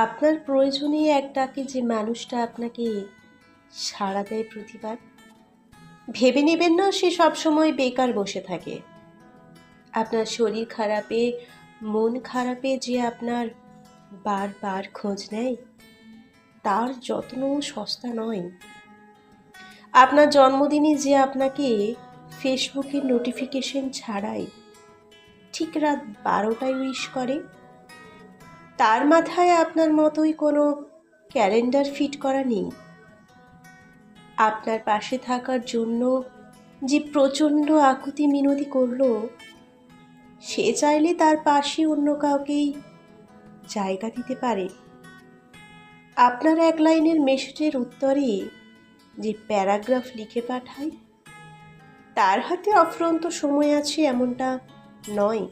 আপনার প্রয়োজনে এক ডাকে যে মানুষটা আপনাকে সাড়া দেয় প্রতিবার, ভেবে নেবেন না সে সবসময় বেকার বসে থাকে। আপনার শরীর খারাপে, মন খারাপে যে আপনার বারবার খোঁজ নেয়, তার যত্ন সস্তা নয়। আপনার জন্মদিনে যে আপনাকে ফেসবুকের নোটিফিকেশন ছাড়াই ঠিক রাত 12টায় উইশ করে, তার মাথায় আপনার মতোই কোনো ক্যালেন্ডার ফিট করা নেই। আপনার পাশে থাকার জন্য যে প্রচণ্ড আকুতি মিনতি করলো, সে চাইলে তার পাশে অন্য কাউকেই জায়গা দিতে পারে। আপনার এক লাইনের মেসেজের উত্তরে যে প্যারাগ্রাফ লিখে পাঠায়, তার হাতে অফুরন্ত সময় আছে এমনটা নয়।